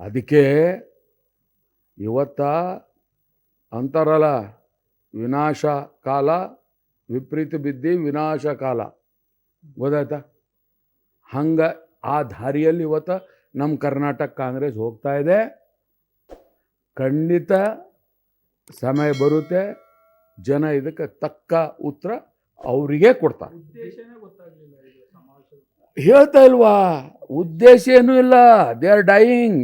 ಅದಕ್ಕೆ ಇವತ್ತ ಅಂತಾರಲ್ಲ, ವಿನಾಶ ಕಾಲ ವಿಪರೀತ ಬಿದ್ದಿ ವಿನಾಶ ಕಾಲ, ಗೊತ್ತಾಯ್ತಾ? ಹಂಗೆ ಆ ದಾರಿಯಲ್ಲಿ ಇವತ್ತು ನಮ್ಮ ಕರ್ನಾಟಕ ಕಾಂಗ್ರೆಸ್ ಹೋಗ್ತಾ ಇದೆ. ಖಂಡಿತ ಸಮಯ ಬರುತ್ತೆ, ಜನ ಇದಕ್ಕೆ ತಕ್ಕ ಉತ್ತರ ಅವರಿಗೆ ಕೊಡ್ತಾರೆ. ಹೇಳ್ತಾ ಇಲ್ವಾ, ಉದ್ದೇಶ ಏನೂ ಇಲ್ಲ. ದೇ ಆರ್ ಡೈಯಿಂಗ್,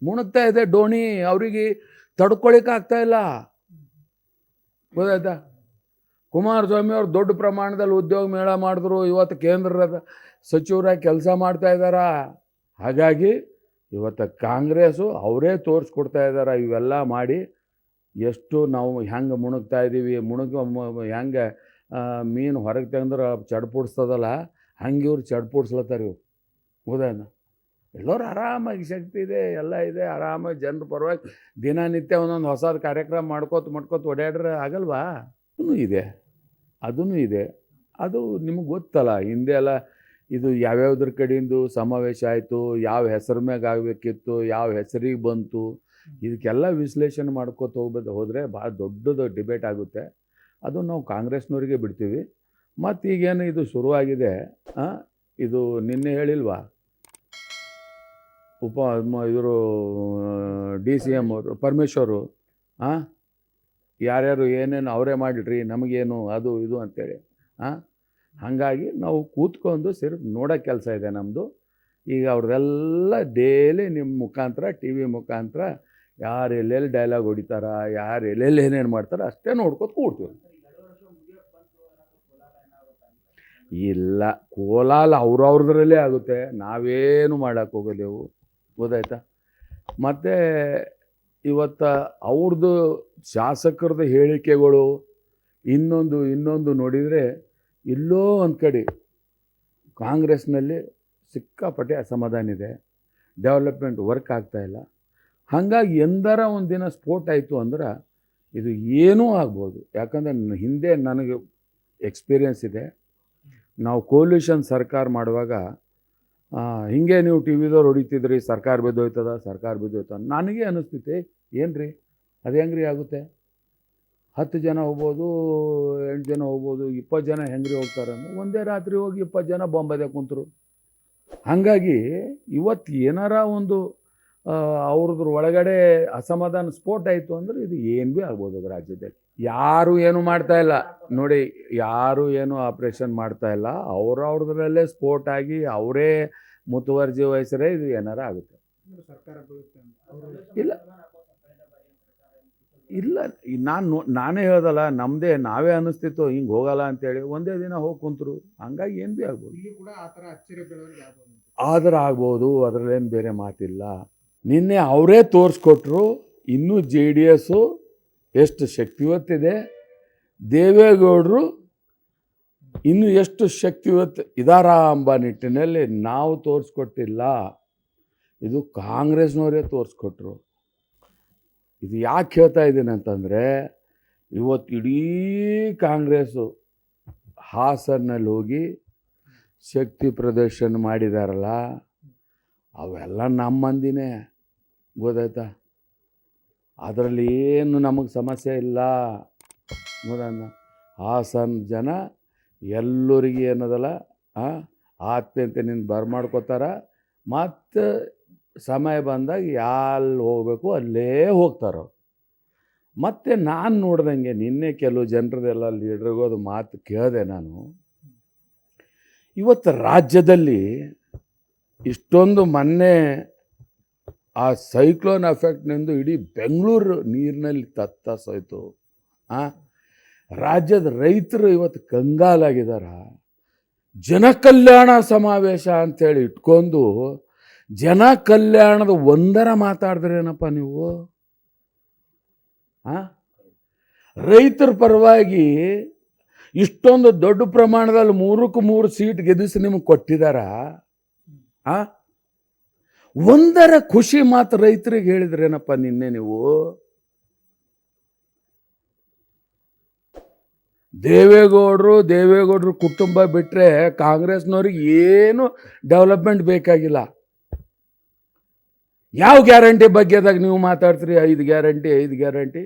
ಮುಣಗ್ತಾ ಇದೆ ಡೋಣಿ, ಅವರಿಗೆ ತಡ್ಕೊಳಿಕ್ಕಾಗ್ತಾ ಇಲ್ಲ, ಗೊತ್ತಾಯ್ತಾ? ಕುಮಾರಸ್ವಾಮಿ ಅವ್ರು ದೊಡ್ಡ ಪ್ರಮಾಣದಲ್ಲಿ ಉದ್ಯೋಗ ಮೇಳ ಮಾಡಿದ್ರು, ಇವತ್ತು ಕೇಂದ್ರದ ಸಚಿವರಾಗಿ ಕೆಲಸ ಮಾಡ್ತಾ ಇದ್ದಾರ. ಹಾಗಾಗಿ ಇವತ್ತು ಕಾಂಗ್ರೆಸ್ಸು ಅವರೇ ತೋರಿಸ್ಕೊಡ್ತಾ ಇದ್ದಾರೆ. ಇವೆಲ್ಲ ಮಾಡಿ ಎಷ್ಟು ನಾವು ಹೆಂಗೆ ಮುಣಗ್ತಾ ಇದ್ದೀವಿ, ಹೆಂಗೆ ಮೀನು ಹೊರಗೆ ತೆಗೆದ್ರೆ ಚಡ್ಪುಡಿಸ್ತದಲ್ಲ, ಹಂಗೆ ಇವ್ರು ಚಡ್ಪುಡಿಸ್ಲತ್ತಾರೆ ಇವ್ರು, ಹೌದಾ? ಎಲ್ಲರೂ ಆರಾಮಾಗಿ ಶಕ್ತಿ ಇದೆ, ಎಲ್ಲ ಇದೆ, ಆರಾಮಾಗಿ ಜನರ ಪರವಾಗಿ ದಿನನಿತ್ಯ ಒಂದೊಂದು ಹೊಸದು ಕಾರ್ಯಕ್ರಮ ಮಾಡ್ಕೋತ ಓಡಾಡ್ರೆ ಆಗಲ್ವಾ? ಅದೂ ಇದೆ. ಅದು ನಿಮಗೆ ಗೊತ್ತಲ್ಲ, ಹಿಂದೆ ಎಲ್ಲ ಇದು ಯಾವ್ಯಾವ್ದ್ರ ಕಡೆಯಿಂದ ಸಮಾವೇಶ ಆಯಿತು, ಯಾವ ಹೆಸರು ಮ್ಯಾಗ ಆಗಬೇಕಿತ್ತು, ಯಾವ ಹೆಸರಿಗೆ ಬಂತು, ಇದಕ್ಕೆಲ್ಲ ವಿಶ್ಲೇಷಣೆ ಮಾಡ್ಕೋತ ಹೋದರೆ ಭಾಳ ದೊಡ್ಡದು ಡಿಬೇಟ್ ಆಗುತ್ತೆ. ಅದು ನಾವು ಕಾಂಗ್ರೆಸ್ನವ್ರಿಗೆ ಬಿಡ್ತೀವಿ. ಮತ್ತು ಈಗೇನು ಇದು ಶುರುವಾಗಿದೆ, ಇದು ನಿನ್ನೆ ಹೇಳಿಲ್ವಾ ಇವರು DCM ಅವರು ಪರಮೇಶ್ವರು, ಯಾರ್ಯಾರು ಏನೇನು ಅವರೇ ಮಾಡಿಡ್ರಿ, ನಮಗೇನು ಅದು ಇದು ಅಂತೇಳಿ. ಹಾಗಾಗಿ ನಾವು ಕೂತ್ಕೊಂಡು ನೋಡೋ ಕೆಲಸ ಇದೆ ನಮ್ಮದು. ಈಗ ಅವ್ರದ್ದೆಲ್ಲ ಡೈಲಿ ನಿಮ್ಮ ಮುಖಾಂತರ, TV ಮುಖಾಂತರ ಯಾರು ಎಲ್ಲೆಲ್ಲಿ ಡೈಲಾಗ್ ಹೊಡಿತಾರ, ಯಾರು ಎಲ್ಲೆಲ್ಲಿ ಏನೇನು ಮಾಡ್ತಾರೆ ಅಷ್ಟೇ ನೋಡ್ಕೊತ ಕೂಡ್ತೀವಿ. ಇಲ್ಲ, ಕೋಲಾಲ ಅವ್ರದ್ರಲ್ಲೇ ಆಗುತ್ತೆ, ನಾವೇನು ಮಾಡೋಕ್ಕೆ ಹೋಗೋದೆವು, ಗೊತ್ತಾಯ್ತಾ? ಮತ್ತು ಇವತ್ತು ಅವ್ರದ್ದು ಶಾಸಕರದ್ದು ಹೇಳಿಕೆಗಳು ಇನ್ನೊಂದು ನೋಡಿದರೆ ಎಲ್ಲೋ ಒಂದು ಕಡೆ ಕಾಂಗ್ರೆಸ್ನಲ್ಲಿ ಸಿಕ್ಕಾಪಟ್ಟೆ ಅಸಮಾಧಾನ ಇದೆ, ಡೆವಲಪ್ಮೆಂಟ್ ವರ್ಕ್ ಆಗ್ತಾಯಿಲ್ಲ. ಹಾಗಾಗಿ ಎಂದರ ಒಂದು ದಿನ ಸ್ಫೋಟ ಆಯಿತು ಅಂದ್ರೆ ಇದು ಏನೂ ಆಗ್ಬೋದು. ಯಾಕಂದರೆ ಹಿಂದೆ ನನಗೆ ಎಕ್ಸ್ಪೀರಿಯನ್ಸ್ ಇದೆ. ನಾವು ಕೋಲ್ಯೂಷನ್ ಸರ್ಕಾರ ಮಾಡುವಾಗ ಹಿಂಗೆ ನೀವು TVದವ್ರು ಹೊಡಿತಿದ್ರಿ, ಸರ್ಕಾರ ಬಿದ್ದೋಯ್ತದ. ನನಗೆ ಅನ್ನಿಸ್ತೈತೆ, ಏನು ರೀ ಅದು ಹೆಂಗ್ರಿ ಆಗುತ್ತೆ? 10 ಜನ ಹೋಗ್ಬೋದು, 8 ಜನ ಹೋಗ್ಬೋದು, 20 ಜನ ಹೆಂಗ್ರಿ ಹೋಗ್ತಾರೆ? ಒಂದೇ ರಾತ್ರಿ ಹೋಗಿ 20 ಜನ ಬಾಂಬದೆ ಕುಂತರು. ಹಾಗಾಗಿ ಇವತ್ತು ಏನಾರ ಒಂದು ಅವ್ರದ್ರ ಒಳಗಡೆ ಅಸಮಾಧಾನ ಸ್ಫೋಟ ಆಯಿತು ಅಂದರೆ ಇದು ಏನು ಭೀ ಆಗ್ಬೋದು ಅದು ರಾಜ್ಯದಲ್ಲಿ. ಯಾರು ಏನು ಮಾಡ್ತಾ ಇಲ್ಲ ನೋಡಿ, ಯಾರು ಏನು ಆಪ್ರೇಷನ್ ಮಾಡ್ತಾ ಇಲ್ಲ, ಅವ್ರದ್ರಲ್ಲೇ ಸ್ಫೋಟ ಆಗಿ ಅವರೇ ಮುತುವರ್ಜಿ ವಹಿಸ್ರೆ ಇದು ಏನಾರ ಆಗುತ್ತೆ. ಇಲ್ಲ ನಾನೇ ಹೇಳ್ದಲ್ಲ, ನಾವೇ ಅನ್ನಿಸ್ತಿತ್ತು ಹಿಂಗೆ ಹೋಗಲ್ಲ ಅಂತೇಳಿ, ಒಂದೇ ದಿನ ಹೋಗಿ ಕುಂತರು. ಹಂಗಾಗಿ ಏನು ಭೀ ಆಗ್ಬೋದು, ಆದ್ರೆ ಆಗ್ಬೋದು, ಅದರಲ್ಲೇನು ಬೇರೆ ಮಾತಿಲ್ಲ. ನಿನ್ನೆ ಅವರೇ ತೋರಿಸ್ಕೊಟ್ರು ಇನ್ನೂ JDS ಎಷ್ಟು ಶಕ್ತಿವತ್ತಿದೆ, ದೇವೇಗೌಡರು ಇನ್ನು ಎಷ್ಟು ಶಕ್ತಿವತ್ತು ಇದಾರ ಎಂಬ ನಿಟ್ಟಿನಲ್ಲಿ ನಾವು ತೋರಿಸ್ಕೊಟ್ಟಿಲ್ಲ, ಇದು ಕಾಂಗ್ರೆಸ್ನವರೇ ತೋರಿಸ್ಕೊಟ್ರು. ಇದು ಯಾಕೆ ಹೇಳ್ತಾ ಇದ್ದೀನಿ ಅಂತಂದರೆ, ಇವತ್ತು ಇಡೀ ಕಾಂಗ್ರೆಸ್ಸು ಹಾಸನಲ್ಲಿ ಹೋಗಿ ಶಕ್ತಿ ಪ್ರದರ್ಶನ ಮಾಡಿದಾರಲ್ಲ, ಅವೆಲ್ಲ ನಮ್ಮ ಮಂದಿನೇ, ಗೊತ್ತಾಯ್ತಾ? ಅದರಲ್ಲಿ ಏನು ನಮಗೆ ಸಮಸ್ಯೆ ಇಲ್ಲ. ನೋಡೋಣ, ಹಾಸನ ಜನ ಎಲ್ಲರಿಗೆ ಏನದಲ್ಲ ಆತ್ಮೀಯತೆಯಿಂದ ಬರ್ಮಾಡ್ಕೋತಾರ. ಮತ್ತು ಸಮಯ ಬಂದಾಗ ಎಲ್ಲಿ ಹೋಗಬೇಕು ಅಲ್ಲೇ ಹೋಗ್ತಾರೆ. ಮತ್ತು ನಾನು ನೋಡ್ದಂಗೆ ನಿನ್ನೆ ಕೆಲವು ಜನರದೆಲ್ಲ ಲೀಡ್ರಿಗೋದು ಮಾತು ಕೇಳಿದೆ ನಾನು. ಇವತ್ತು ರಾಜ್ಯದಲ್ಲಿ ಇಷ್ಟೊಂದು ಮೊನ್ನೆ ಆ ಸೈಕ್ಲೋನ್ ಎಫೆಕ್ಟ್ನಿಂದ ಇಡೀ ಬೆಂಗಳೂರು ನೀರಿನಲ್ಲಿ ತತ್ತರಿಸೋಯ್ತು. ರಾಜ್ಯದ ರೈತರು ಇವತ್ತು ಕಂಗಾಲಾಗಿದ್ದಾರ. ಜನಕಲ್ಯಾಣ ಸಮಾವೇಶ ಅಂಥೇಳಿ ಇಟ್ಕೊಂಡು ಜನ ಕಲ್ಯಾಣದ ಒಂದರ ಮಾತಾಡಿದ್ರೇನಪ್ಪ ನೀವು? ರೈತರ ಪರವಾಗಿ ಇಷ್ಟೊಂದು ದೊಡ್ಡ ಪ್ರಮಾಣದಲ್ಲಿ 3ಕ್ಕೆ 3 ಸೀಟ್ ಗೆಲ್ಲಿಸಿ ನಿಮಗೆ ಕೊಟ್ಟಿದ್ದಾರ. ಒಂದರ ಖುಷಿ ಮಾತು ರೈತರಿಗೆ ಹೇಳಿದ್ರೇನಪ್ಪ ನಿನ್ನೆ ನೀವು? ದೇವೇಗೌಡರು ಕುಟುಂಬ ಬಿಟ್ಟರೆ ಕಾಂಗ್ರೆಸ್ನವ್ರಿಗೆ ಏನು ಡೆವಲಪ್ಮೆಂಟ್ ಬೇಕಾಗಿಲ್ಲ. ಯಾವ ಗ್ಯಾರಂಟಿ ಬಗ್ಗೆದಾಗ ನೀವು ಮಾತಾಡ್ತೀರಿ? 5 ಗ್ಯಾರಂಟಿ